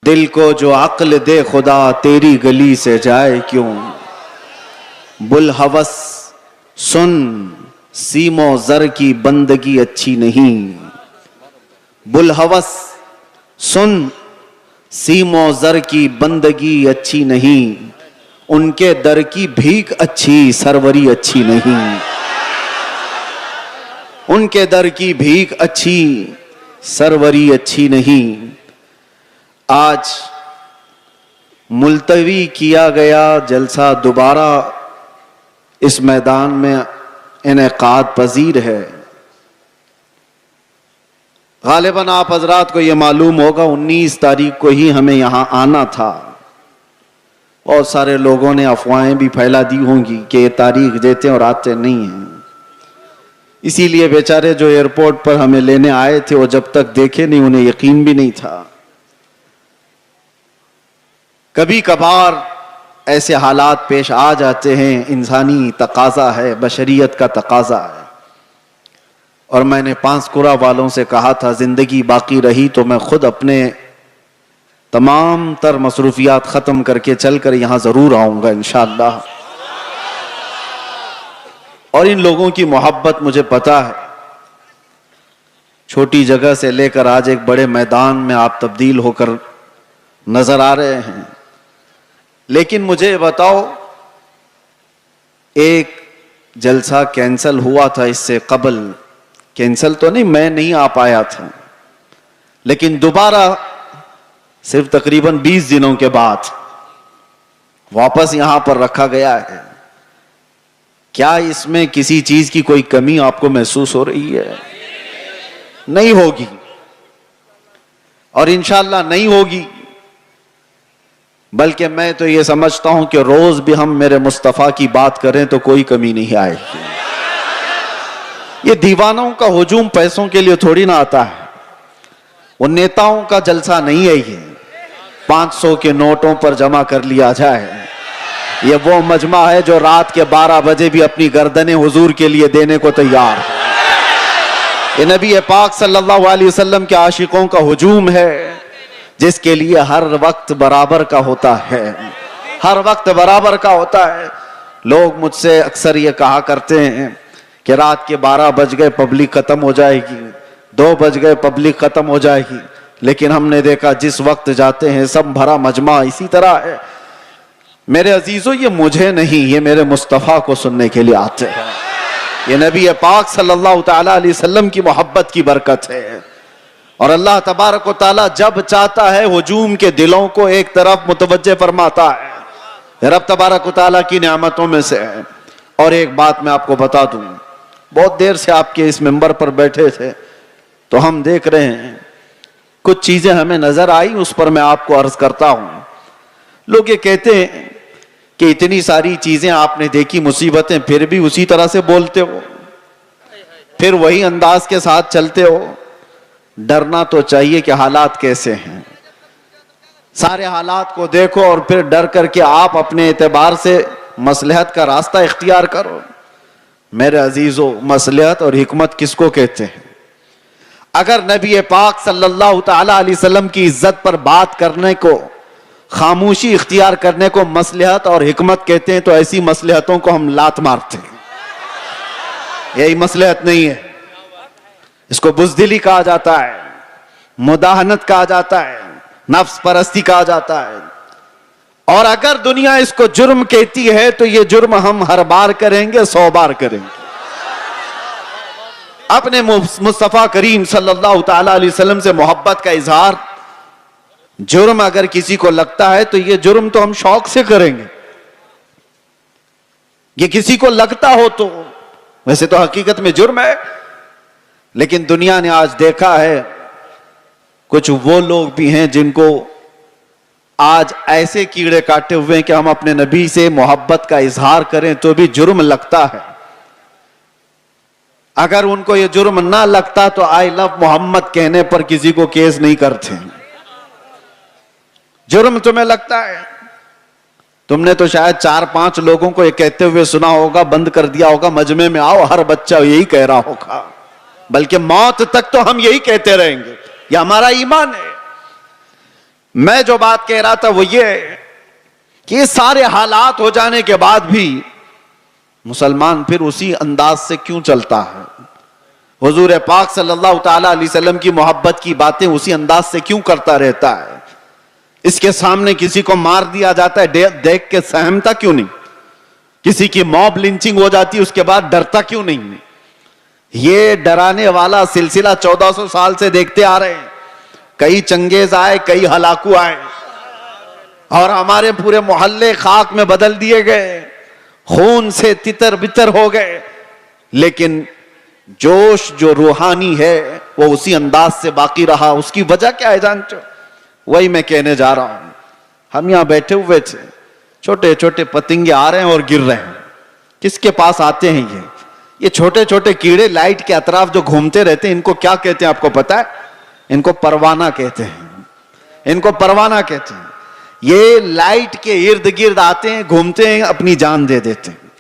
दिल को जो अक्ल दे खुदा तेरी गली से जाए क्यों। बुल हवस सुन सीमो जर की बंदगी अच्छी नहीं। बुल हवस सुन सीमो जर की बंदगी अच्छी नहीं। उनके दर की भीख अच्छी सरवरी अच्छी नहीं। उनके दर की भीख अच्छी सरवरी अच्छी नहीं। आज मुलतवी किया गया जलसा दोबारा इस मैदान में इनेकाद पजीर है। गालिबन आप हजरात को यह मालूम होगा 19 तारीख को ही हमें यहां आना था। बहुत सारे लोगों ने अफवाहें भी फैला दी होंगी कि ये तारीख देते और आते नहीं हैं। इसीलिए बेचारे जो एयरपोर्ट पर हमें लेने आए थे वो जब तक देखे नहीं उन्हें यकीन भी नहीं था। कभी कभार ऐसे हालात पेश आ जाते हैं, इंसानी तकाजा है, बशरियत का तकाजा है। और मैंने पांसकुरा वालों से कहा था जिंदगी बाकी रही तो मैं खुद अपने तमाम तर मसरूफियात खत्म करके चलकर यहां जरूर आऊंगा इंशाअल्लाह। और इन लोगों की मोहब्बत मुझे पता है। छोटी जगह से लेकर आज एक बड़े मैदान में आप तब्दील होकर नजर आ रहे हैं। लेकिन मुझे बताओ, एक जलसा कैंसल हुआ था इससे कबल, कैंसल तो नहीं, मैं नहीं आ पाया था, लेकिन दोबारा सिर्फ तकरीबन 20 दिनों के बाद वापस यहां पर रखा गया है। क्या इसमें किसी चीज की कोई कमी आपको महसूस हो रही है? नहीं होगी और इंशाअल्लाह नहीं होगी। बल्कि मैं तो ये समझता हूं कि रोज भी हम मेरे मुस्तफा की बात करें तो कोई कमी नहीं आएगी। ये दीवानों का हुजूम पैसों के लिए थोड़ी ना आता है। वो नेताओं का जलसा नहीं है। ये 500 के नोटों पर जमा कर लिया जाए। ये वो मजमा है जो रात के 12 बजे भी अपनी गर्दनें हुजूर के लिए देने को तैयार है। ये नबी पाक सल्लल्लाहु अलैहि वसल्लम के आशिकों का हुजूम है, जिसके लिए हर वक्त बराबर का होता है। हर वक्त बराबर का होता है। लोग मुझसे अक्सर ये कहा करते हैं कि रात के 12 बज गए पब्लिक खत्म हो जाएगी, 2 बज गए पब्लिक खत्म हो जाएगी। लेकिन हमने देखा जिस वक्त जाते हैं सब भरा मजमा इसी तरह है। मेरे अजीजों, ये मुझे नहीं, ये मेरे मुस्तफ़ा को सुनने के लिए आते हैं। ये नबी पाक सल्लल्लाहु तआला अलैहि वसल्लम की मोहब्बत की बरकत है। और अल्लाह तबारक व तआला जब चाहता है हुजूम के दिलों को एक तरफ मुतवज्जे फरमाता है। रब तबारक व तआला की नेमतों में से है। और एक बात मैं आपको बता दूं, बहुत देर से आपके इस मिंबर पर बैठे थे तो हम देख रहे हैं कुछ चीजें हमें नजर आई, उस पर मैं आपको अर्ज करता हूं। लोग ये कहते हैं कि इतनी सारी चीजें आपने देखी, मुसीबतें, फिर भी उसी तरह से बोलते हो, फिर वही अंदाज के साथ चलते हो। डरना तो चाहिए कि हालात कैसे हैं। सारे हालात को देखो और फिर डर करके आप अपने एतबार से मसलहत का रास्ता इख्तियार करो। मेरे अजीजों, मसलहत और हिकमत किसको कहते हैं? अगर नबी पाक सल्लल्लाहु तआला अलैहि वसल्लम की इज्जत पर बात करने को, खामोशी इख्तियार करने को मसलहत और हिकमत कहते हैं, तो ऐसी मसलहतों को हम लात मारते हैं। यही मसलहत नहीं है। इसको बुज़दिली कहा जाता है, मुदाहनत कहा जाता है, नफ्स परस्ती कहा जाता है। और अगर दुनिया इसको जुर्म कहती है तो ये जुर्म हम हर बार करेंगे, 100 बार करेंगे। अपने मुस्तफा करीम सल्लल्लाहु तआला अलैहि वसल्लम से मोहब्बत का इजहार जुर्म अगर किसी को लगता है तो ये जुर्म तो हम शौक से करेंगे। ये किसी को लगता हो तो, वैसे तो हकीकत में जुर्म है। लेकिन दुनिया ने आज देखा है कुछ वो लोग भी हैं जिनको आज ऐसे कीड़े काटे हुए हैं कि हम अपने नबी से मोहब्बत का इजहार करें तो भी जुर्म लगता है। अगर उनको ये जुर्म ना लगता तो आई लव मोहम्मद कहने पर किसी को केस नहीं करते। जुर्म तुम्हें लगता है। तुमने तो शायद 4-5 लोगों को ये कहते हुए सुना होगा, बंद कर दिया होगा, मजमे में आओ, हर बच्चा यही कह रहा होगा, बल्कि मौत तक तो हम यही कहते रहेंगे। यह हमारा ईमान है। मैं जो बात कह रहा था वो ये कि ये सारे हालात हो जाने के बाद भी मुसलमान फिर उसी अंदाज से क्यों चलता है? हुजूर पाक सल्लल्लाहु ताला अलैहि वसल्लम की मोहब्बत की बातें उसी अंदाज से क्यों करता रहता है? इसके सामने किसी को मार दिया जाता है, देख के सहमता क्यों नहीं? किसी की मॉब लिंचिंग हो जाती है, उसके बाद डरता क्यों नहीं? ये डराने वाला सिलसिला 1400 साल से देखते आ रहे हैं। कई चंगेज आए, कई हलाकू आए और हमारे पूरे मोहल्ले खाक में बदल दिए गए, खून से तितर बितर हो गए। लेकिन जोश जो रूहानी है वो उसी अंदाज से बाकी रहा। उसकी वजह क्या है जानते हो? वही मैं कहने जा रहा हूं। हम यहां बैठे हुए थे, छोटे छोटे पतंगे आ रहे हैं और गिर रहे हैं। किसके पास आते हैं ये छोटे छोटे कीड़े लाइट के अतराफ जो घूमते रहते हैं, इनको क्या कहते हैं आपको पता है? इनको परवाना कहते हैं। इनको परवाना कहते हैं। ये लाइट के इर्द गिर्द आते हैं, घूमते हैं, अपनी जान दे देते हैं।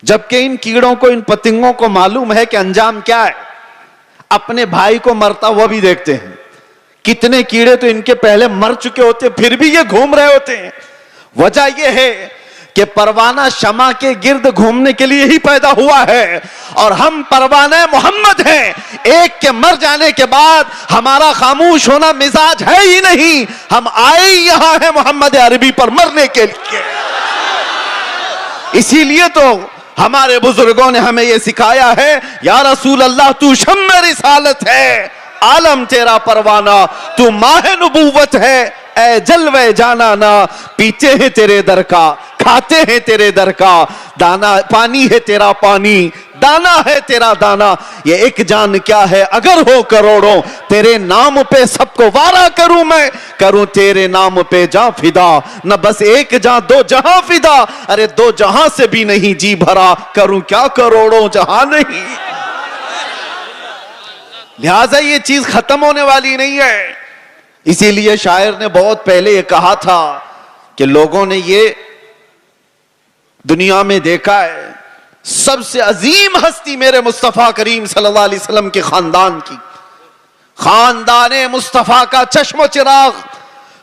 जबकि इन कीड़ों को, इन पतंगों को मालूम है कि अंजाम क्या है। अपने भाई को मरता हुआ भी देखते हैं। कितने कीड़े तो इनके पहले मर चुके होते, फिर भी ये घूम रहे होते हैं। वजह यह है कि परवाना शमा के गिर्द घूमने के लिए ही पैदा हुआ है और हम परवाना मोहम्मद हैं। एक के मर जाने के बाद हमारा खामोश होना मिजाज है ही नहीं। हम आए यहां हैं मोहम्मद अरबी पर मरने के लिए। इसीलिए तो हमारे बुजुर्गों ने हमें यह सिखाया है, या रसूल अल्लाह तू शम्मे रिसालत है, आलम तेरा परवाना, तू माह नबूवत है, ए जलवे जाना ना। पीते हैं तेरे दर का, खाते हैं तेरे दर का, दाना पानी है तेरा पानी, दाना है तेरा दाना। ये एक जान क्या है अगर हो करोड़ों, तेरे नाम पे सबको वारा करूं मैं, करूं तेरे नाम पे जा फिदा। न बस एक जा दो जहां फिदा, अरे दो जहां से भी नहीं जी भरा, करूं क्या करोड़ों जहां नहीं। लिहाजा ये चीज खत्म होने वाली नहीं है। इसीलिए शायर ने बहुत पहले ये कहा था कि लोगों ने ये दुनिया में देखा है, सबसे अजीम हस्ती मेरे मुस्तफा करीम सल्लल्लाहु अलैहि वसल्लम के खानदान की, खानदाने मुस्तफा का चश्मो चिराग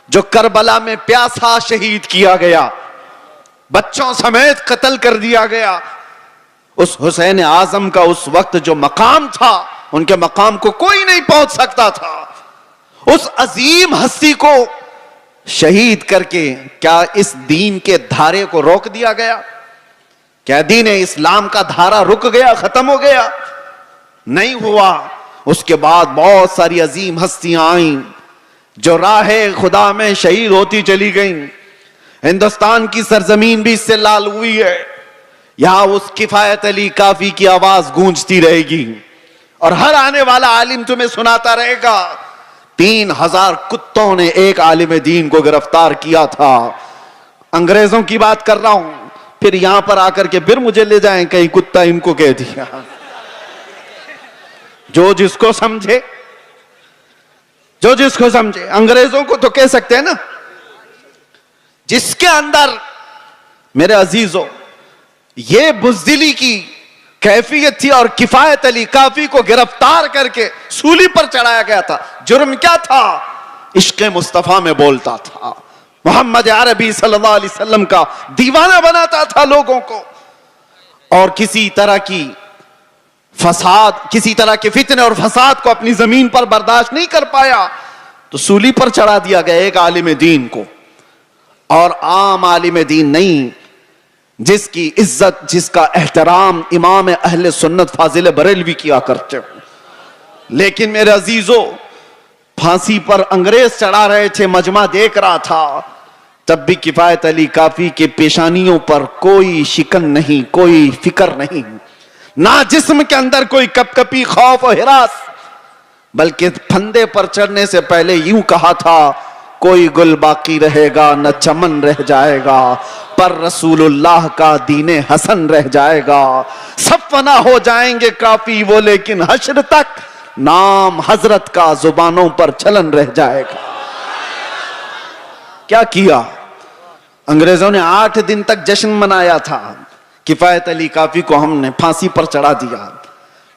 जो करबला में प्यासा शहीद किया गया, बच्चों समेत कत्ल कर दिया गया। उस हुसैन आजम का उस वक्त जो मकाम था, उनके मकाम को कोई नहीं पहुंच सकता था। उस अजीम हस्ती को शहीद करके क्या इस दीन के धारे को रोक दिया गया? क्या दीन इस्लाम का धारा रुक गया, खत्म हो गया? नहीं हुआ। उसके बाद बहुत सारी अजीम हस्तियां आईं जो राहे खुदा में शहीद होती चली गईं। हिंदुस्तान की सरजमीन भी इससे लाल हुई है। यहां उस किफायत अली काफी की आवाज गूंजती रहेगी और हर आने वाला आलिम तुम्हें सुनाता रहेगा, 3000 कुत्तों ने एक आलिम दीन को गिरफ्तार किया था। अंग्रेजों की बात कर रहा हूं। फिर यहां पर आकर के फिर मुझे ले जाएं कहीं कुत्ता इनको कह दिया। जो जिसको समझे, जो जिसको समझे। अंग्रेजों को तो कह सकते हैं ना। जिसके अंदर मेरे अजीजों ये बुज़दिली की कैफियत थी और किफायत अली काफी को गिरफ्तार करके सूली पर चढ़ाया गया था। जुर्म क्या था? इश्क़ मुस्तफा में बोलता था, मोहम्मद अरबी सल्लल्लाहु अलैहि वसल्लम का दीवाना बनाता था लोगों को, और किसी तरह की फसाद, किसी तरह के फितने और फसाद को अपनी जमीन पर बर्दाश्त नहीं कर पाया तो सूली पर चढ़ा दिया गया एक आलिम दीन को। और आम आलिम दीन नहीं, जिसकी इज्जत, जिसका एहतराम इमाम अहले सुन्नत फाजिल बरेलवी किया करते हो। लेकिन मेरे अजीजों, फांसी पर अंग्रेज चढ़ा रहे थे, मजमा देख रहा था, तब भी किफायत अली काफी के पेशानियों पर कोई शिकन नहीं, कोई फिक्र नहीं, ना जिस्म के अंदर कोई कपकपी, खौफ और हिरास, बल्कि फंदे पर चढ़ने से पहले यूं कहा था, कोई गुल बाकी रहेगा न चमन रह जाएगा, पर रसूलुल्लाह का दीने हसन रह जाएगा। सब फना हो जाएंगे काफी वो, लेकिन हश्र तक नाम हजरत का जुबानों पर चलन रह जाएगा। क्या किया अंग्रेजों ने? 8 दिन तक जश्न मनाया था। किफायत अली काफी को हमने फांसी पर चढ़ा दिया।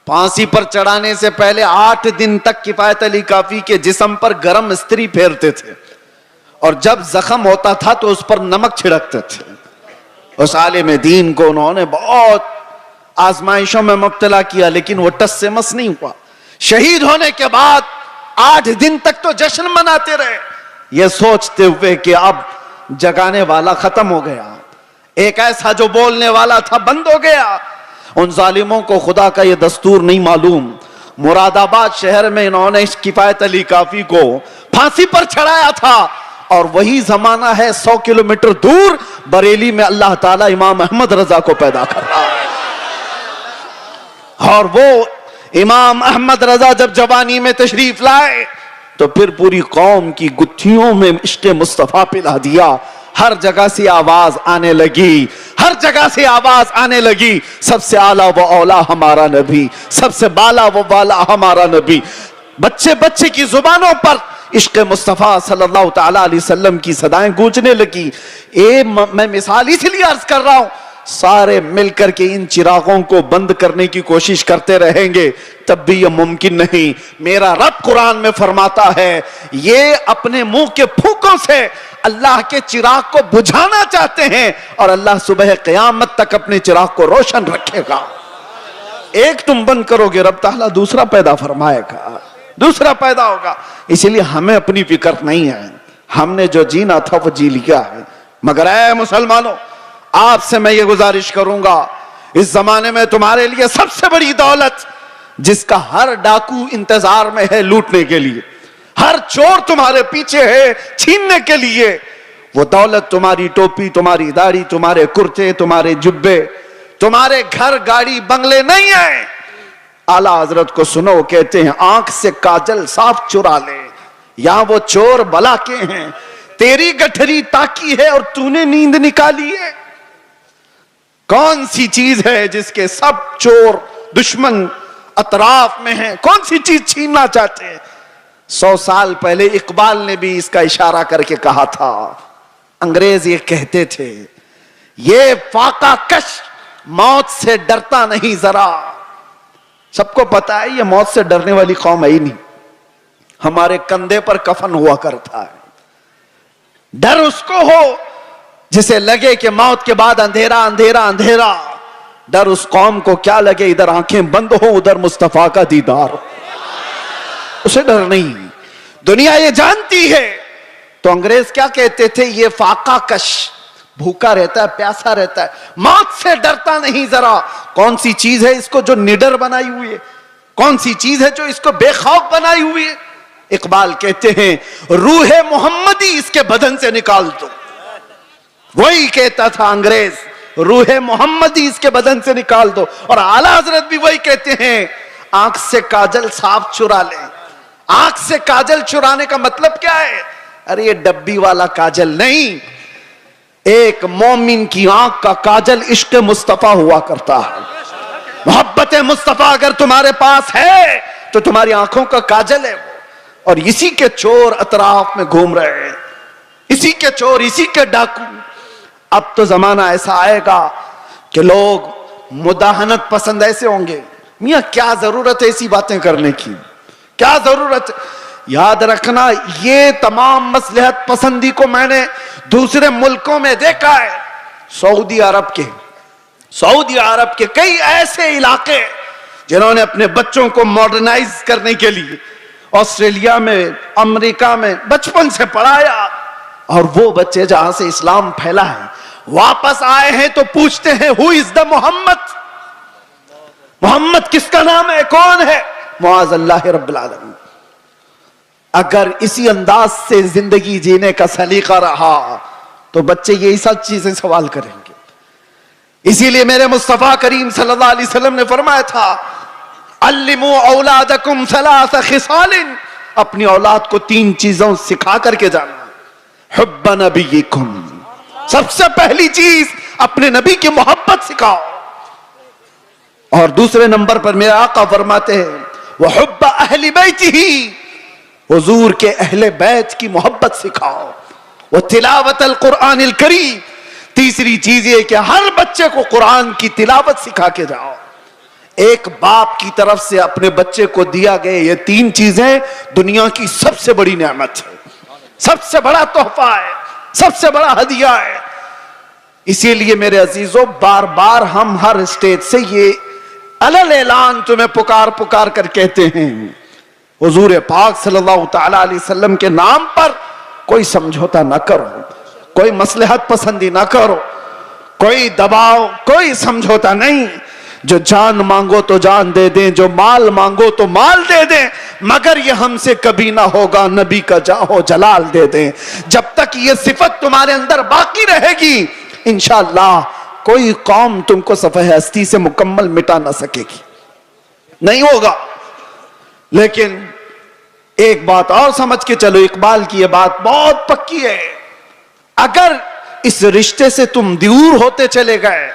फांसी पर चढ़ाने से पहले 8 दिन तक किफायत अली काफी के जिस्म पर गरम इस्त्री फेरते थे और जब जख्म होता था तो उस पर नमक छिड़कते थे। उस आलिम दीन को उन्होंने बहुत आजमाइशों में मुब्तला किया, लेकिन वो टस से मस नहीं हुआ। शहीद होने के बाद 8 दिन तक तो जश्न मनाते रहे, ये सोचते हुए कि अब जगाने वाला खत्म हो गया, एक ऐसा जो बोलने वाला था बंद हो गया। उन जालिमों को खुदा का ये दस्तूर नहीं मालूम। मुरादाबाद शहर में इन्होंने इस किफायत अली काफी को फांसी पर चढ़ाया था, और वही जमाना है 100 किलोमीटर दूर बरेली में अल्लाह ताला इमाम अहमद रजा को पैदा कर रहा है। और वो इमाम अहमद रजा जब जवानी में तशरीफ लाए तो फिर पूरी कौम की गुत्थियों में इश्क़े मुस्तफा पिला दिया। हर जगह से आवाज आने लगी, हर जगह से आवाज आने लगी, सबसे आला वो औला हमारा नबी, सबसे बाला वो बाला हमारा नबी। बच्चे बच्चे की जुबानों पर इश्क़ मुस्तफा सल्लल्लाहु ताला अलैहि वसल्लम की सदाएं गूंजने लगी। मैं मिसाल इसलिए अर्ज कर रहा हूं, सारे मिलकर के इन चिरागों को बंद करने की कोशिश करते रहेंगे तब भी यह मुमकिन नहीं। मेरा रब कुरान में फरमाता है, ये अपने मुंह के फूकों से अल्लाह के चिराग को बुझाना चाहते हैं, और अल्लाह सुबह क़यामत तक अपने चिराग को रोशन रखेगा। एक तुम बंद करोगे, रब ताला दूसरा पैदा फरमाएगा, दूसरा पैदा होगा। इसलिए हमें अपनी फिक्र नहीं है, हमने जो जीना था वो जी लिया है। मगर ऐ मुसलमानों, आपसे मैं ये गुजारिश करूंगा, इस जमाने में तुम्हारे लिए सबसे बड़ी दौलत जिसका हर डाकू इंतजार में है लूटने के लिए, हर चोर तुम्हारे पीछे है छीनने के लिए, वो दौलत तुम्हारी टोपी, तुम्हारी दाढ़ी, तुम्हारे कुर्ते, तुम्हारे जुब्बे, तुम्हारे घर गाड़ी बंगले नहीं है। आला हजरत को सुनो, कहते हैं आंख से काजल साफ चुरा ले, यहां वो चोर भला के हैं, तेरी गठरी ताकी है और तूने नींद निकाली है। कौन सी चीज है जिसके सब चोर दुश्मन अतराफ में हैं? कौन सी चीज छीनना चाहते हैं? 100 साल पहले इकबाल ने भी इसका इशारा करके कहा था। अंग्रेज ये कहते थे, ये फाका कश मौत से डरता नहीं जरा। सबको पता है ये मौत से डरने वाली कौम है ही नहीं। हमारे कंधे पर कफन हुआ करता है। डर उसको हो जिसे लगे कि मौत के बाद अंधेरा अंधेरा अंधेरा। डर उस कौम को क्या लगे, इधर आंखें बंद हो उधर मुस्तफा का दीदार हो, उसे डर नहीं। दुनिया ये जानती है। तो अंग्रेज क्या कहते थे, ये फाका कश, भूखा रहता है, प्यासा रहता है, मौत से डरता नहीं जरा। कौन सी चीज है इसको जो निडर बनाई हुई है? कौन सी चीज है जो इसको बेखौफ बनाई हुई है? इकबाल कहते हैं, रूहे मोहम्मदी इसके बदन से निकाल दो। वही कहता था अंग्रेज, रूहे मोहम्मदी इसके बदन से निकाल दो। और आला हजरत भी वही कहते हैं, आंख से काजल साफ चुरा ले। आंख से काजल चुराने का मतलब क्या है? अरे ये डब्बी वाला काजल नहीं, एक मोमिन की आंख का काजल इश्क मुस्तफा हुआ करता है। मोहब्बत मुस्तफा अगर तुम्हारे पास है तो तुम्हारी आंखों का काजल है। और इसी के चोर अतराफ में घूम रहे हैं, इसी के चोर, इसी के डाकू। अब तो जमाना ऐसा आएगा कि लोग मुदाहनत पसंद ऐसे होंगे। मियां क्या जरूरत है ऐसी बातें करने की, क्या जरूरत है? याद रखना, ये तमाम मसलहत पसंदी को मैंने दूसरे मुल्कों में देखा है। सऊदी अरब के कई ऐसे इलाके जिन्होंने अपने बच्चों को मॉडर्नाइज करने के लिए ऑस्ट्रेलिया में, अमेरिका में बचपन से पढ़ाया, और वो बच्चे जहां से इस्लाम फैला है वापस आए हैं तो पूछते हैं, who is the Mohammed? Mohammed किसका नाम है, कौन है? मुआज़ अल्लाह रब्बिल आलमीन। अगर इसी अंदाज से जिंदगी जीने का सलीका रहा तो बच्चे यही सब चीजें सवाल करेंगे। इसीलिए मेरे मुस्तफा करीम सल्लल्लाहु अलैहि वसल्लम ने फरमाया था, अल्लिमू औलादकुम सलास खिसालिन, अपनी औलाद को 3 चीजों सिखा करके जाना। हुब्ब नबीकुम, सबसे पहली चीज अपने नबी की मोहब्बत सिखाओ। और दूसरे नंबर पर मेरे आका फरमाते हैं, वह हुब्ब अहली बैतिही, हुजूर के अहले बैत की मोहब्बत सिखाओ। वह तिलावत अल कुरान अल करीम, तीसरी चीज ये कि हर बच्चे को कुरान की तिलावत सिखा के जाओ। एक बाप की तरफ से अपने बच्चे को दिया गए ये 3 चीजें दुनिया की सबसे बड़ी नेमत है। सबसे बड़ा तोहफा है, सबसे बड़ा हदिया है। इसीलिए मेरे अजीजों, बार बार हम हर स्टेज से ये अलल ऐलान तुम्हें पुकार पुकार कर कहते हैं, हुजूर पाक सल्लल्लाहु तआला अलैहि वसल्लम के नाम पर कोई समझौता ना करो, कोई मसलहत पसंदी ना करो, कोई दबाव, कोई समझौता नहीं। जो जान मांगो तो जान दे दें, जो माल मांगो तो माल दे दें, मगर ये हमसे कभी ना होगा नबी का जाहो जलाल दे दें। जब तक ये सिफत तुम्हारे अंदर बाकी रहेगी, इंशाअल्लाह कोई कौम तुमको सफ़ह हस्ती से मुकम्मल मिटा ना सकेगी, नहीं होगा। लेकिन एक बात और समझ के चलो, इकबाल की यह बात बहुत पक्की है, अगर इस रिश्ते से तुम दूर होते चले गए,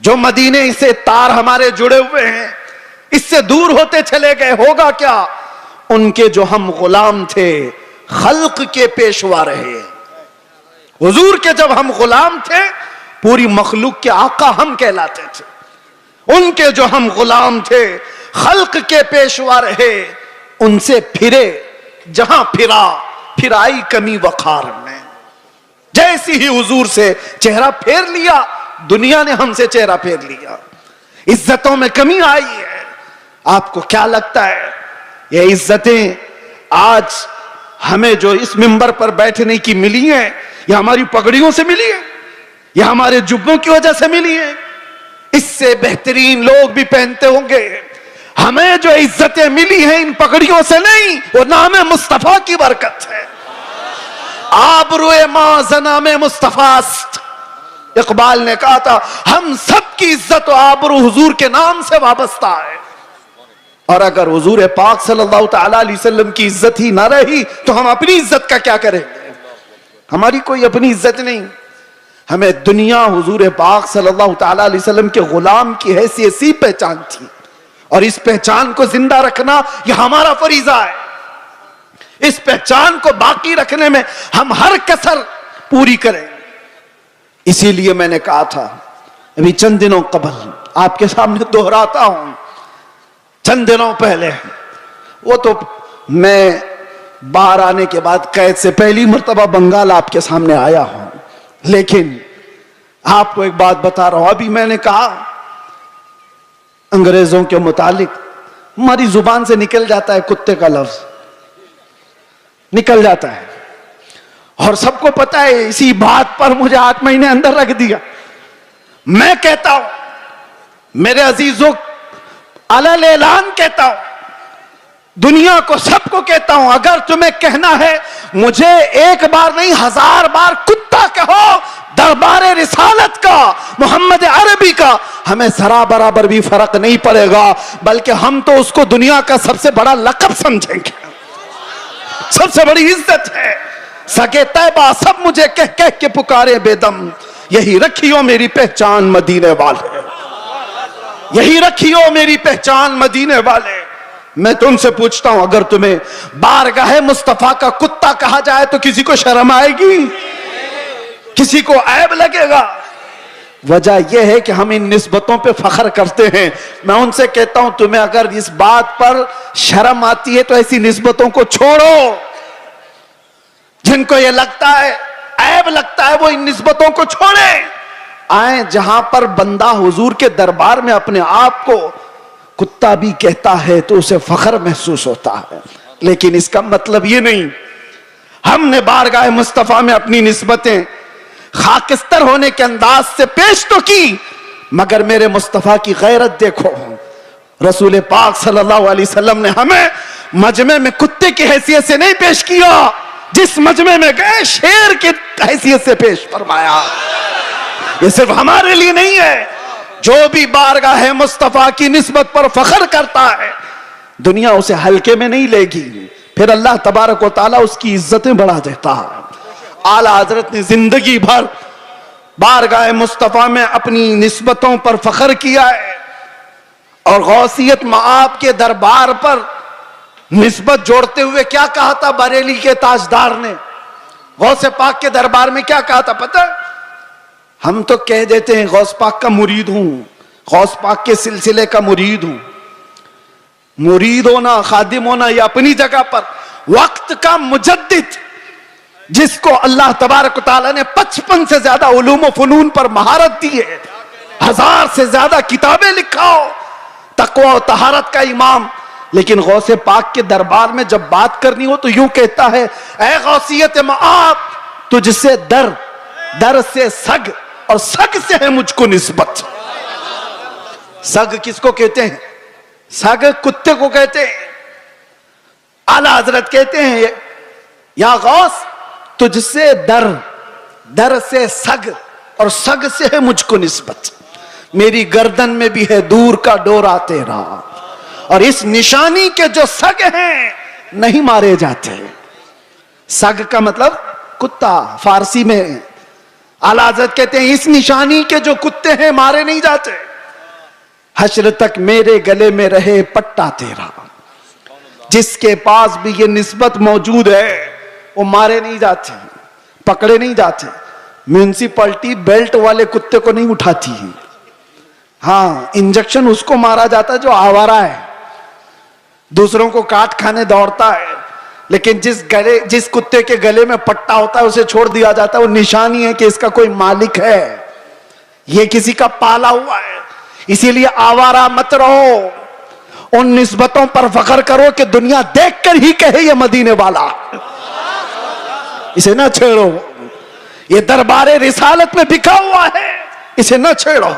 जो मदीने से तार हमारे जुड़े हुए हैं, इससे दूर होते चले गए, होगा क्या? उनके जो हम गुलाम थे, खल्क के पेशवा रहे। हुजूर के जब हम गुलाम थे, पूरी मखलूक के आका हम कहलाते थे। उनके जो हम गुलाम थे, खल्क के पेशवा रहे, उनसे फिरे जहां फिरा, फिर आई कमी वखार में। जैसी ही हुजूर से चेहरा फेर लिया, दुनिया ने हमसे चेहरा फेर लिया, इज्जतों में कमी आई है। आपको क्या लगता है ये इज्जतें आज हमें जो इस मिंबर पर बैठने की मिली है, या हमारी पगड़ियों से मिली है, या हमारे जुब्बों की वजह से मिली है? इससे बेहतरीन लोग भी पहनते होंगे। हमें जो इज्जतें मिली हैं इन पगड़ियों से नहीं, वो नाम मुस्तफा की बरकत है। आबरूए मां ज़नामे मुस्तफास्त, इकबाल ने कहा था, हम सब की इज्जत और आबरू हुजूर के नाम से वाबस्ता है। और अगर हुजूर पाक सल्लल्लाहु तआला अलैहि वसल्लम की इज्जत ही ना रही, तो हम अपनी इज्जत का क्या करेंगे? हमारी कोई अपनी इज्जत नहीं। हमें दुनिया हुजूर पाक सल्लल्लाहु तआला अलैहि वसल्लम के गुलाम की हैसियत सी पहचान थी, और इस पहचान को जिंदा रखना यह हमारा फरीजा है। इस पहचान को बाकी रखने में हम हर कसर पूरी करें। इसीलिए मैंने कहा था अभी चंद दिनों कबल, आपके सामने दोहराता हूं, चंद दिनों पहले, वो तो मैं बाहर आने के बाद कैद से पहली मर्तबा बंगाल आपके सामने आया हूं, लेकिन आपको एक बात बता रहा हूं। अभी मैंने कहा अंग्रेजों के मुतालिक, हमारी जुबान से निकल जाता है कुत्ते का लफ्ज, निकल जाता है, और सबको पता है। इसी बात पर मुझे 8 महीने अंदर रख दिया। मैं कहता हूं, मेरे अजीजों, अलल ऐलान कहता हूं, दुनिया को, सबको कहता हूं, अगर तुम्हें कहना है, मुझे एक बार नहीं 1000 बार कुत्ता कहो, दरबारे रिसालत का, मोहम्मद अरबी का, हमें जरा बराबर भी फर्क नहीं पड़ेगा, बल्कि हम तो उसको दुनिया का सबसे बड़ा लक़ब समझेंगे, सबसे बड़ी इज्जत है। सगे तैबा सब मुझे कह कह के पुकारे बेदम, यही रखियो मेरी पहचान मदीने वाले, यही रखियो मेरी पहचान मदीने वाले। मैं तुमसे पूछता हूं, अगर तुम्हें बारगाह मुस्तफा का कुत्ता कहा जाए तो किसी को शर्म आएगी? किसी को ऐब लगेगा? वजह यह है कि हम इन निस्बतों पे फख्र करते हैं। मैं उनसे कहता हूं, तुम्हें अगर इस बात पर शर्म आती है तो ऐसी निस्बतों को छोड़ो। जिनको यह लगता है, ऐब लगता है, वो इन निस्बतों को छोड़े। आए जहां पर बंदा हुजूर के दरबार में अपने आप को कुत्ता भी कहता है तो उसे फख्र महसूस होता है, लेकिन इसका मतलब ये नहीं। हमने बारगाह मुस्तफा में अपनी निस्बतें खाकिस्तर होने के अंदाज से पेश तो की, मगर मेरे मुस्तफा की गैरत देखो। रसूल पाक सल्लल्लाहु अलैहि वसल्लम ने हमें मजमे में कुत्ते की हैसियत से नहीं पेश किया, जिस मजमे में गए शेर की हैसियत से पेश फरमाया। ये सिर्फ हमारे लिए नहीं है, जो भी बारगाह मुस्तफा की निस्बत पर फख्र करता है, दुनिया उसे हल्के में नहीं लेगी, फिर अल्लाह तबारक व तआला उसकी इज्जतें बढ़ा देता है। आला हजरत ने जिंदगी भर बारगाह मुस्तफा में अपनी निस्बतों पर फख्र किया है, और गौसियत मआब के दरबार पर निस्बत जोड़ते हुए क्या कहा था बरेली के ताजदार ने? गौसे पाक के दरबार में क्या कहा था पता? हम तो कह देते हैं गौस पाक का मुरीद हूं, गौस पाक के सिलसिले का मुरीद हूं। मुरीद होना, खादिम होना, ये अपनी जगह पर, वक्त का मुजद्दिद, जिसको अल्लाह तबारक तआला ने 55 से ज्यादा उलूम व फनून पर महारत दी है, 1000 से ज्यादा किताबें लिखाओ, तकवा और तहारत का इमाम, लेकिन गौसे पाक के दरबार में जब बात करनी हो तो यूं कहता है, ऐ गौसियत मआब, तुझसे दर, दर से सग, और सग से है मुझको निस्बत। सग किसको कहते हैं? सग कुत्ते को कहते हैं। आला हजरत कहते हैं, या गौस तुझसे दर, दर से सग, और सग से है मुझको निस्बत। मेरी गर्दन में भी है दूर का डोरा तेरा, और इस निशानी के जो सग हैं नहीं मारे जाते। सग का मतलब कुत्ता फारसी में। आला हज़रत कहते हैं इस निशानी के जो कुत्ते हैं मारे नहीं जाते। हश्र तक मेरे गले में रहे पट्टा तेरा, जिसके पास भी ये निस्बत मौजूद है वो मारे नहीं जाते, पकड़े नहीं जाते। म्यूनिसिपैलिटी बेल्ट वाले कुत्ते को नहीं उठाती है। हाँ, इंजेक्शन उसको मारा जाता है जो आवारा है, दूसरों को काट खाने दौड़ता है, लेकिन जिस कुत्ते के गले में पट्टा होता है उसे छोड़ दिया जाता है। वो निशानी है कि इसका कोई मालिक है, ये किसी का पाला हुआ है। इसीलिए आवारा मत रहो, उन निस्बतों पर फख्र करो कि दुनिया देखकर ही कहे ये मदीने वाला। इसे ना छेड़ो, ये दरबारे रिसालत में बिका हुआ है, इसे ना छेड़ो।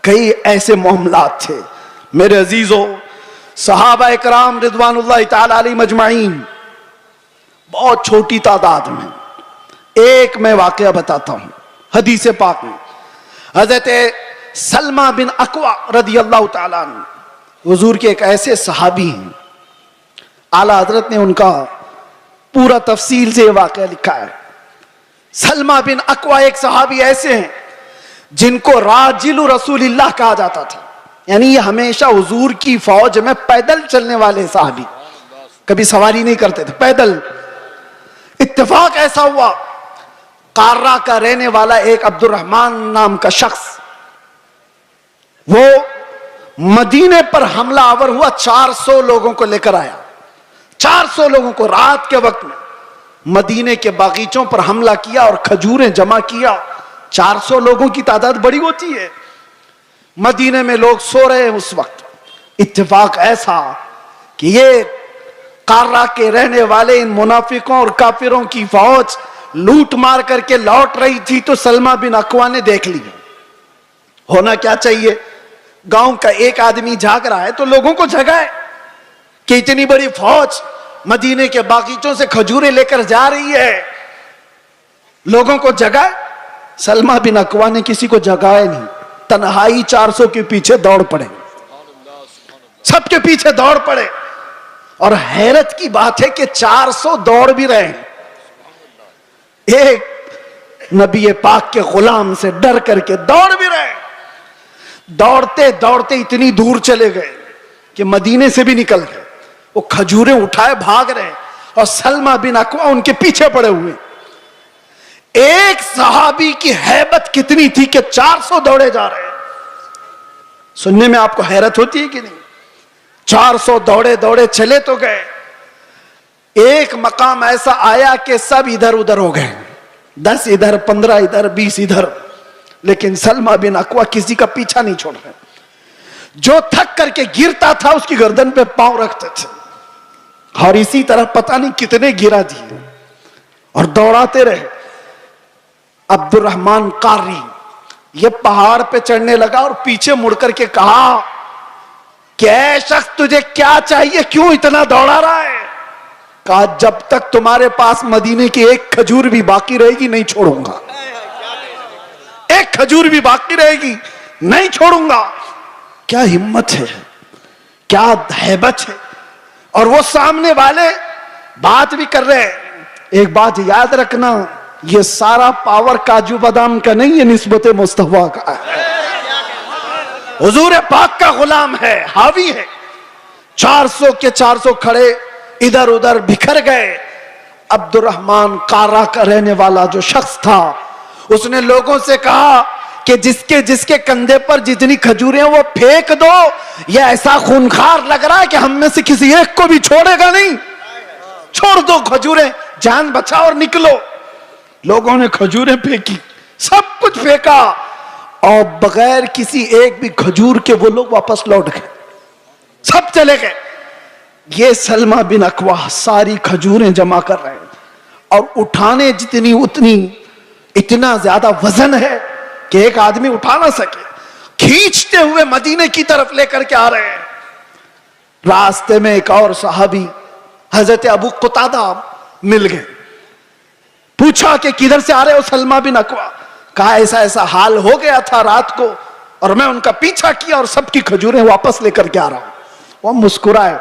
कई ऐसे मामलात थे मेरे अजीजों, सहाबा इकराम रिदवानुल्लाह ताला अलैहिम अजमाइन, बहुत छोटी तादाद में। एक मैं वाकया बताता हूं हदीस पाक में। हजरत सलमा बिन अकवा रदियल्लाहु ताला अन्हु हुजूर के एक ऐसे सहाबी हैं, आला हजरत ने उनका पूरा तफसील से वाकया लिखा है। सलमा बिन अकवा एक सहाबी ऐसे हैं जिनको राजिलु रसूलिल्लाह कहा जाता था, यानी ये हमेशा हुजूर की फौज में पैदल चलने वाले साहबी, कभी सवारी नहीं करते थे, पैदल। इत्तेफाक ऐसा हुआ, कार्रा का रहने वाला एक अब्दुर्रहमान नाम का शख्स, वो मदीने पर हमला आवर हुआ, 400 लोगों को लेकर आया। 400 लोगों को रात के वक्त में मदीने के बागीचों पर हमला किया और खजूरें जमा किया। 400 लोगों की तादाद बड़ी होती है। मदीने में लोग सो रहे हैं उस वक्त। इत्तेफाक ऐसा कि ये कार्रा के रहने वाले इन मुनाफिकों और काफिरों की फौज लूट मार करके लौट रही थी, तो सलमा बिन अकवा ने देख लिया। होना क्या चाहिए, गांव का एक आदमी जाग रहा है तो लोगों को जगाए कि इतनी बड़ी फौज मदीने के बागीचों से खजूरें लेकर जा रही है, लोगों को जगाए। सलमा बिन अकवा ने किसी को जगाया नहीं, तन्हाई 400 के पीछे दौड़ पड़े, सबके पीछे दौड़ पड़े। और हैरत की बात है कि 400 दौड़ भी रहे हैं, एक नबी पाक के गुलाम से डर करके दौड़ भी रहे। दौड़ते दौड़ते इतनी दूर चले गए कि मदीने से भी निकल गए। वो खजूरें उठाए भाग रहे और सलमा बिन अकवा उनके पीछे पड़े हुए। एक सहाबी की हैबत कितनी थी कि 400 दौड़े जा रहे हैं। सुनने में आपको हैरत होती है कि नहीं? 400 दौड़े दौड़े चले तो गए, एक मकाम ऐसा आया कि सब इधर उधर हो गए, 10 इधर, 15 इधर, 20 इधर, लेकिन सलमा बिन अकवा किसी का पीछा नहीं छोड़ रहे। जो थक करके गिरता था उसकी गर्दन पे पांव रखते थे, और इसी तरह पता नहीं कितने गिरा दिए और दौड़ाते रहे। अब्दुर्रहमान कारी ये पहाड़ पे चढ़ने लगा और पीछे मुड़ करके कहा कि ऐ शख्स तुझे क्या चाहिए, क्यों इतना दौड़ा रहा है? कहा जब तक तुम्हारे पास मदीने की एक खजूर भी बाकी रहेगी नहीं छोड़ूंगा, एक खजूर भी बाकी रहेगी नहीं छोड़ूंगा। क्या हिम्मत है, क्या हैबत है। और वो सामने वाले बात भी कर रहे हैं। एक बात याद रखना, ये सारा पावर काजू बादाम का नहीं, ये निस्बत मुस्तफा का है। हुजूर पाक का गुलाम है, हावी है। 400 के 400 खड़े इधर उधर बिखर गए। अब्दुर्रहमान कारा का रहने वाला जो शख्स था, उसने लोगों से कहा कि जिसके जिसके कंधे पर जितनी खजूरें वो फेंक दो, ये ऐसा खूंखार लग रहा है कि हम में से किसी एक को भी छोड़ेगा नहीं। छोड़ दो खजूरें, जान बचाओ और निकलो। लोगों ने खजूरें फेंकी, सब कुछ फेंका, और बगैर किसी एक भी खजूर के वो लोग वापस लौट गए, सब चले गए। ये सलमा बिन अकवा सारी खजूरें जमा कर रहे हैं, और उठाने जितनी उतनी, इतना ज्यादा वजन है कि एक आदमी उठा ना सके, खींचते हुए मदीने की तरफ लेकर के आ रहे हैं। रास्ते में एक और सहाबी हजरत अबू कुतादा मिल गए, पूछा कि किधर से आ रहे हो सलमा बिन अकवा? कहा ऐसा ऐसा हाल हो गया था रात को, और मैं उनका पीछा किया और सबकी खजूरें वापस लेकर के आ रहा हूं। वो मुस्कुराए,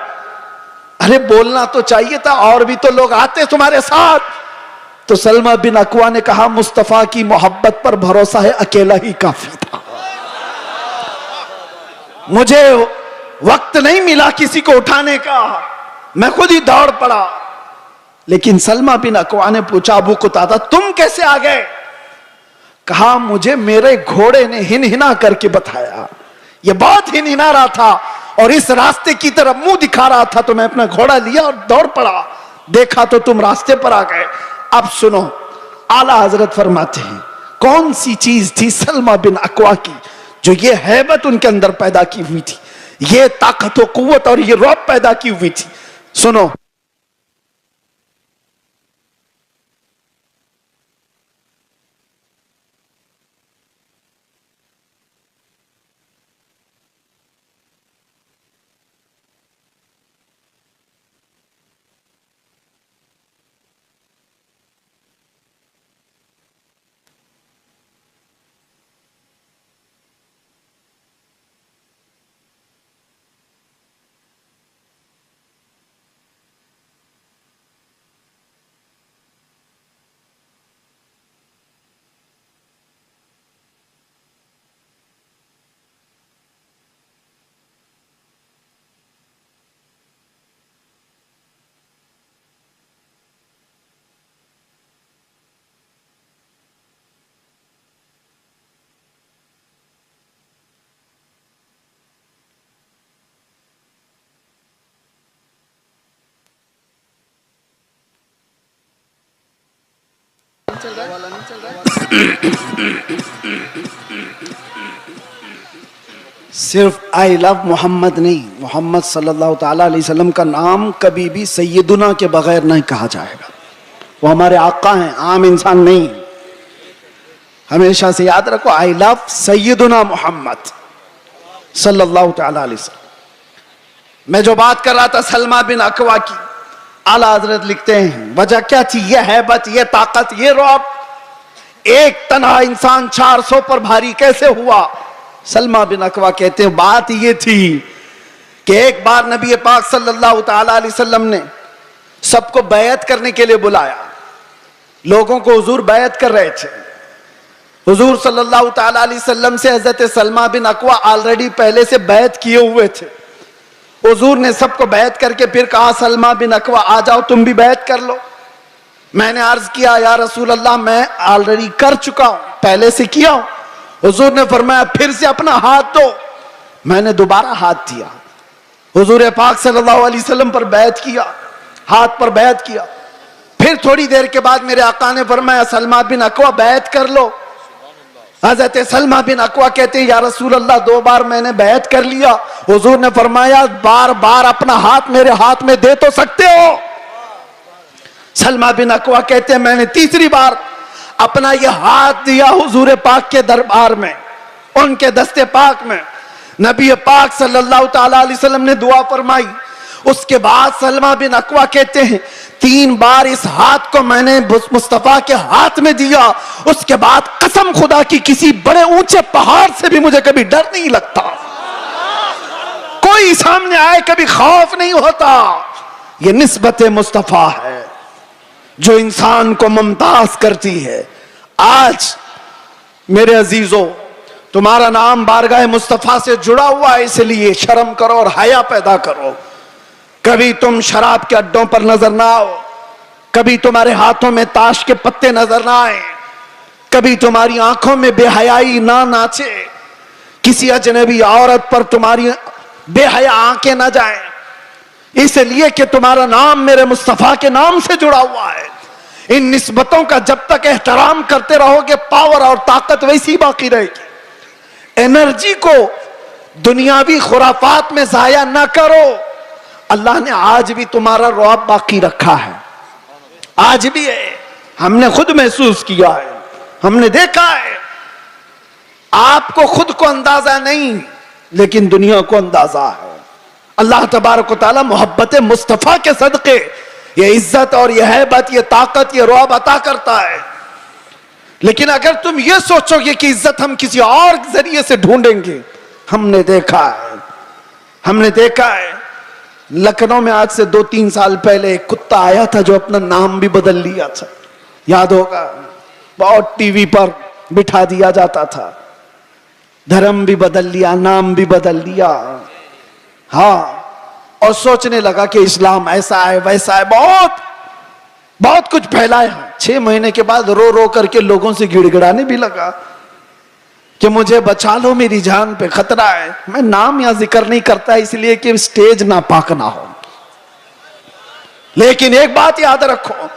अरे बोलना तो चाहिए था, और भी तो लोग आते तुम्हारे साथ। तो सलमा बिन अकवा ने कहा मुस्तफा की मोहब्बत पर भरोसा है, अकेला ही काफी था, मुझे वक्त नहीं मिला किसी को उठाने का, मैं खुद ही दौड़ पड़ा। लेकिन सलमा बिन अकवा ने पूछा अबू कुतादा तुम कैसे आ गए? कहा मुझे मेरे घोड़े ने हिनहिना करके बताया, ये बहुत हिनहिना रहा था और इस रास्ते की तरफ मुंह दिखा रहा था, तो मैं अपना घोड़ा लिया और दौड़ पड़ा, देखा तो तुम रास्ते पर आ गए। अब सुनो, आला हजरत फरमाते हैं कौन सी चीज थी सलमा बिन अकवा की जो ये हैबत उनके अंदर पैदा की हुई थी, ये ताकत व कुव्वत और ये रौब पैदा की हुई थी। सुनो, सिर्फ आई लव मोहम्मद नहीं, मोहम्मद सल्लल्लाहु ताला अलैहि वसल्लम का नाम कभी भी सैयदुना के बगैर नहीं कहा जाएगा। वो हमारे आका हैं, आम इंसान नहीं। हमेशा से याद रखो, आई लव सैयदुना मोहम्मद सल्लल्लाहु ताला अलैहि वसल्लम। मैं जो बात कर रहा था सलमा बिन अकवा की, आला हजरत लिखते हैं वजह क्या थी, यह हैबत, यह ताकत, यह रौब। एक तन्हा इंसान 400 पर भारी कैसे हुआ? सलमा बिन अकवा कहते हैं बात यह थी कि एक बार नबी पाक सल्लल्लाहु ताला अलैहि वसल्लम ने सबको बैत करने के लिए बुलाया। लोगों को हुजूर बैत कर रहे थे। हुजूर सल्लल्लाहु ताला अलैहि वसल्लम से हजरत सलमा बिन अकवा ऑलरेडी पहले से बैत किए हुए थे। हुजूर ने सबको बैत करके फिर कहा सलमा बिन अकवा आ जाओ तुम भी बैत कर लो। मैंने अर्ज किया या रसूल अल्लाह मैं ऑलरेडी कर चुका हूं, पहले से किया हूं। हुजूर ने फरमाया फिर से अपना हाथ दो। मैंने दोबारा हाथ दिया, हुजूर पाक सल्लल्लाहु अलैहि वसल्लम पर बैत किया, हाथ पर बैत किया। फिर थोड़ी देर के बाद मेरे आका ने फरमाया सलमा बिन अकवा बैत कर लो। हजरत सलमा बिन अकवा कहते हैं या रसूल अल्लाह 2 बार मैंने बैत कर लिया। हुजूर ने फरमाया बार बार अपना हाथ मेरे हाथ में दे तो सकते हो। सलमा बिन अकवा कहते हैं मैंने तीसरी बार अपना यह हाथ दिया हुजूर पाक के दरबार में, उनके दस्ते पाक में। नबी पाक सल्लल्लाहु ताला अलैहि वसल्लम ने दुआ फरमाई। उसके बाद सलमा बिन अकवा कहते हैं 3 बार इस हाथ को मैंने मुस्तफा के हाथ में दिया। उसके बाद कसम खुदा की किसी बड़े ऊंचे पहाड़ से भी मुझे कभी डर नहीं लगता, कोई सामने आए कभी खौफ नहीं होता। यह निस्बत मुस्तफा है जो इंसान को मुमताज करती है। आज मेरे अजीजों तुम्हारा नाम बारगाह मुस्तफा से जुड़ा हुआ है, इसलिए शर्म करो और हया पैदा करो। कभी तुम शराब के अड्डों पर नजर ना आओ, कभी तुम्हारे हाथों में ताश के पत्ते नजर ना आए, कभी तुम्हारी आंखों में बेहयाई ना नाचे, किसी अजनबी औरत पर तुम्हारी बेहया आंखें ना जाएं, इसलिए कि तुम्हारा नाम मेरे मुस्तफा के नाम से जुड़ा हुआ है। इन निस्बतों का जब तक एहतराम करते रहोगे, पावर और ताकत वैसी ही बाकी रहेगी। एनर्जी को दुनियावी खुराफात में जाया ना करो। अल्लाह ने आज भी तुम्हारा रौब बाकी रखा है, आज भी है। हमने खुद महसूस किया है, हमने देखा है। आपको खुद को अंदाजा नहीं, लेकिन दुनिया को अंदाजा है। अल्लाह तबारक व तआला मोहब्बत मुस्तफा के सदके ये इज्जत और ये हैबत, ये ताकत, ये रौब अता करता है। लेकिन अगर तुम ये सोचोगे कि इज्जत हम किसी और जरिए से ढूंढेंगे, हमने देखा है लखनऊ में आज से 2-3 साल पहले एक कुत्ता आया था जो अपना नाम भी बदल लिया था, याद होगा। बहुत टीवी पर बिठा दिया जाता था, धर्म भी बदल लिया, नाम भी बदल लिया। हाँ, और सोचने लगा कि इस्लाम ऐसा है वैसा है, बहुत कुछ फैलाया। 6 महीने के बाद रो रो करके लोगों से गिड़गिड़ाने भी लगा कि मुझे बचा लो, मेरी जान पे खतरा है। मैं नाम या जिक्र नहीं करता इसलिए कि स्टेज ना पाक ना हो। लेकिन एक बात याद रखो,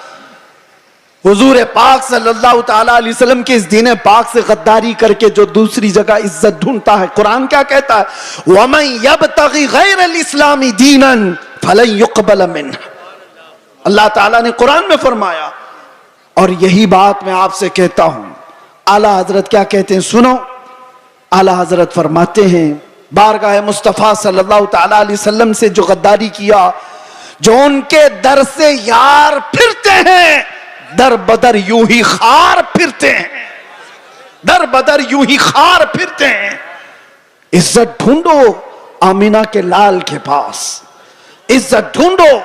हुजूर पाक सल्लल्लाहु ताला अलैहि वसल्लम के इस दीन पाक से गद्दारी करके जो दूसरी जगह इज्जत ढूंढता है, कुरान क्या कहता है? वमन यब्तगी गैरल इस्लामी दीनन फलन युक़बल मिन्ह। अल्लाह ताला ने कुरान में फरमाया, और यही बात मैं आपसे कहता हूं। आला हजरत क्या कहते हैं, सुनो। आला हजरत फरमाते हैं, बारगाह मुस्तफा सल्लल्लाहु ताला अलैहि वसल्लम से जो गद्दारी किया, जो उनके दर से यार फिरते हैं, दर बदर यूं ही खार फिरते हैं, दर बदर यूं ही खार फिरते हैं। इज्जत ढूंढो आमीना के लाल के पास, इज्जत ढूंढो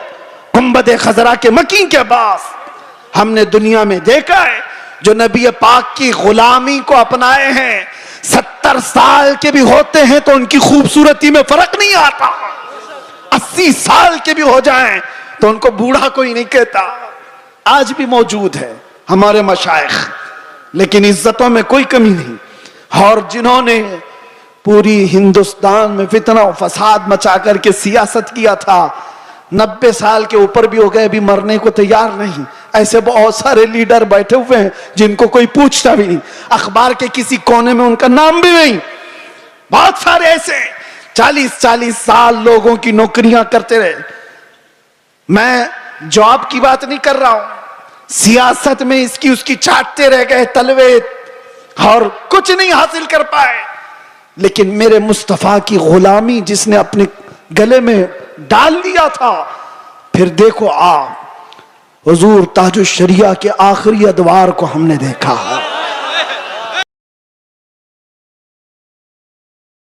गुंबद खजरा के मकीन के पास। हमने दुनिया में देखा है जो नबी पाक की गुलामी को अपनाए हैं, 70 साल के भी होते हैं तो उनकी खूबसूरती में फर्क नहीं आता। 80 साल के भी हो जाएं तो उनको बूढ़ा कोई नहीं कहता। आज भी मौजूद है हमारे मशाइख, लेकिन इज्जतों में कोई कमी नहीं। और जिन्होंने पूरी हिंदुस्तान में फितना और फसाद मचा करके सियासत किया था, 90 साल के ऊपर भी हो गए, अभी मरने को तैयार नहीं। ऐसे बहुत सारे लीडर बैठे हुए हैं जिनको कोई पूछता भी नहीं, अखबार के किसी कोने में उनका नाम भी नहीं। बहुत सारे ऐसे 40-40 साल लोगों की नौकरियां करते रहे। मैं जॉब की बात नहीं कर रहा हूं, सियासत में इसकी उसकी चाटते रह गए तलवे और कुछ नहीं हासिल कर पाए। लेकिन मेरे मुस्तफा की गुलामी जिसने अपने गले में डाल दिया था, फिर देखो हुजूर ताजुश शरिया के आखिरी अदवार को हमने देखा है।